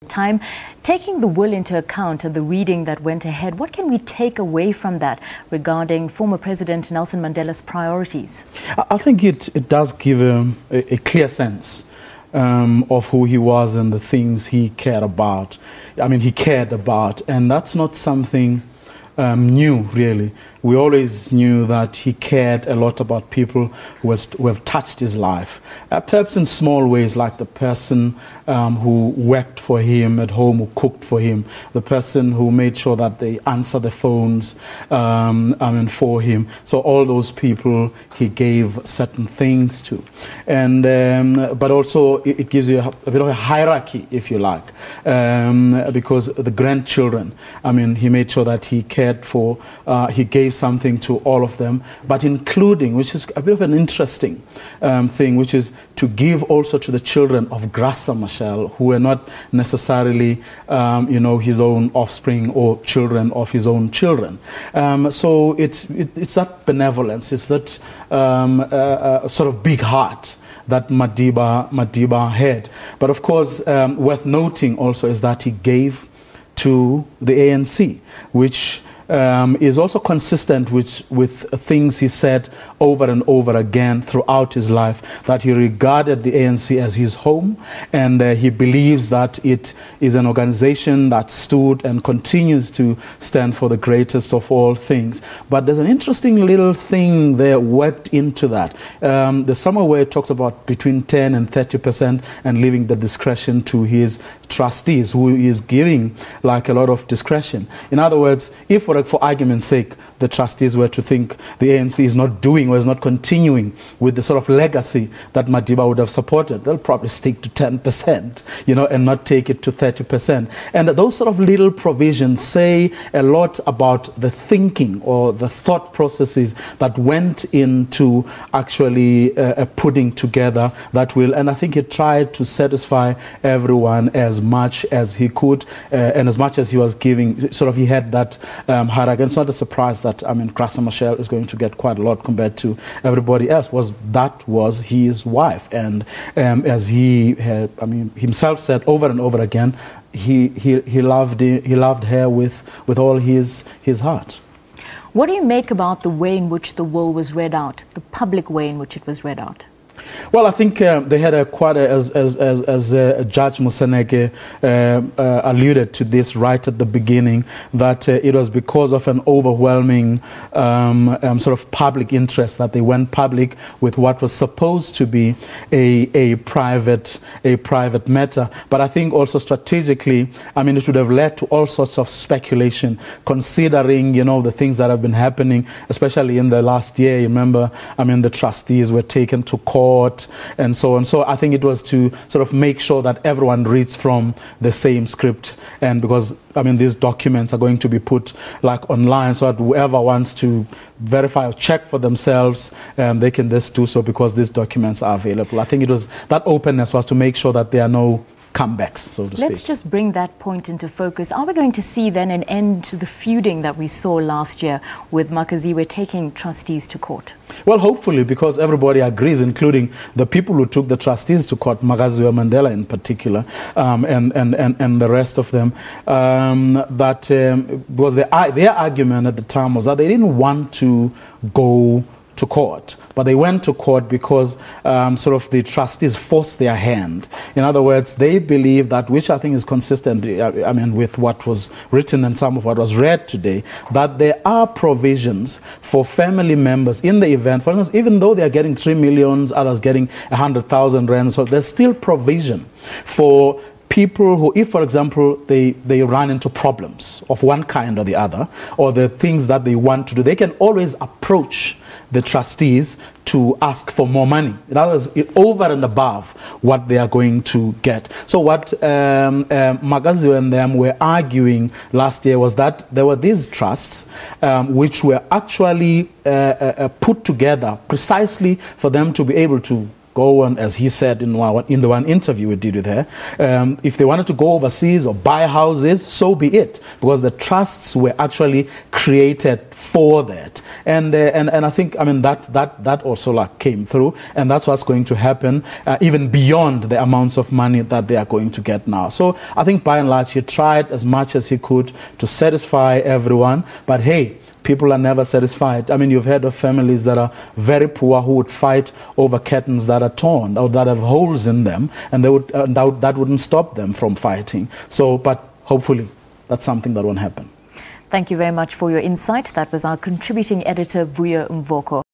Time. Taking the will into account and the reading that went ahead, what can we take away from that regarding former President Nelson Mandela's priorities? I think it does give a clear sense of who he was and the things he cared about. He cared about, and that's not something new, really. We always knew that he cared a lot about people who have touched his life, perhaps in small ways, like the person who worked for him at home, who cooked for him, the person who made sure that they answer the phones for him. So all those people he gave certain things to. And but also it gives you a bit of a hierarchy, if you like, because the grandchildren, he made sure that he cared for, he gave something to all of them, but including, which is a bit of an interesting thing, which is to give also to the children of Graça Machel, who were not necessarily, his own offspring or children of his own children. So it's that benevolence, it's that sort of big heart that Madiba had. But of course, worth noting also is that he gave to the ANC, which is also consistent with things he said over and over again throughout his life, that he regarded the ANC as his home, and he believes that it is an organization that stood and continues to stand for the greatest of all things. But there's an interesting little thing there worked into that. There's somewhere where it talks about between 10 and 30% and leaving the discretion to his trustees, who is giving like a lot of discretion. In other words, if for argument's sake, the trustees were to think the ANC is not doing or is not continuing with the sort of legacy that Madiba would have supported, they'll probably stick to 10%, and not take it to 30%. And those sort of little provisions say a lot about the thinking or the thought processes that went into actually putting together that will. And I think he tried to satisfy everyone as much as he could, and as much as he was giving, he had that hierarchy. It's not a surprise that Graça Machel is going to get quite a lot compared to everybody else. That was his wife, and as he had, himself said over and over again, he loved her with all his heart. What do you make about the way in which the will was read out, the public way in which it was read out? Well, I think they had as Judge Moseneke alluded to this right at the beginning, that it was because of an overwhelming sort of public interest that they went public with what was supposed to be a private matter. But I think also strategically, it would have led to all sorts of speculation, considering the things that have been happening, especially in the last year. You remember, the trustees were taken to court and so on. So I think it was to sort of make sure that everyone reads from the same script, and because these documents are going to be put online, so that whoever wants to verify or check for themselves, they can just do so because these documents are available. I think it was that openness was to make sure that there are no comebacks, so to speak. Let's just bring that point into focus. Are we going to see then an end to the feuding that we saw last year with Makaziwe taking trustees to court? Well, hopefully, because everybody agrees, including the people who took the trustees to court, Makaziwe Mandela in particular, and the rest of them, because their argument at the time was that they didn't want to go to court, but they went to court because the trustees forced their hand. In other words, they believe that, which I think is consistent, with what was written and some of what was read today, that there are provisions for family members in the event. For instance, even though they are getting 3 million, others getting 100,000 rand, so there's still provision for people who, if, for example, they run into problems of one kind or the other, or the things that they want to do, they can always approach the trustees to ask for more money. In other words, over and above what they are going to get. So what Makaziwe and them were arguing last year was that there were these trusts which were actually put together precisely for them to be able to go on, as he said in the one interview we did with her, if they wanted to go overseas or buy houses, so be it, because the trusts were actually created for that. And I think, I mean, that also like came through, and that's what's going to happen, even beyond the amounts of money that they are going to get now. So I think by and large he tried as much as he could to satisfy everyone, but hey, people are never satisfied. I mean, you've heard of families that are very poor who would fight over curtains that are torn or that have holes in them, and they would, that wouldn't stop them from fighting. So, but hopefully that's something that won't happen. Thank you very much for your insight. That was our contributing editor, Vuyo Mvoko.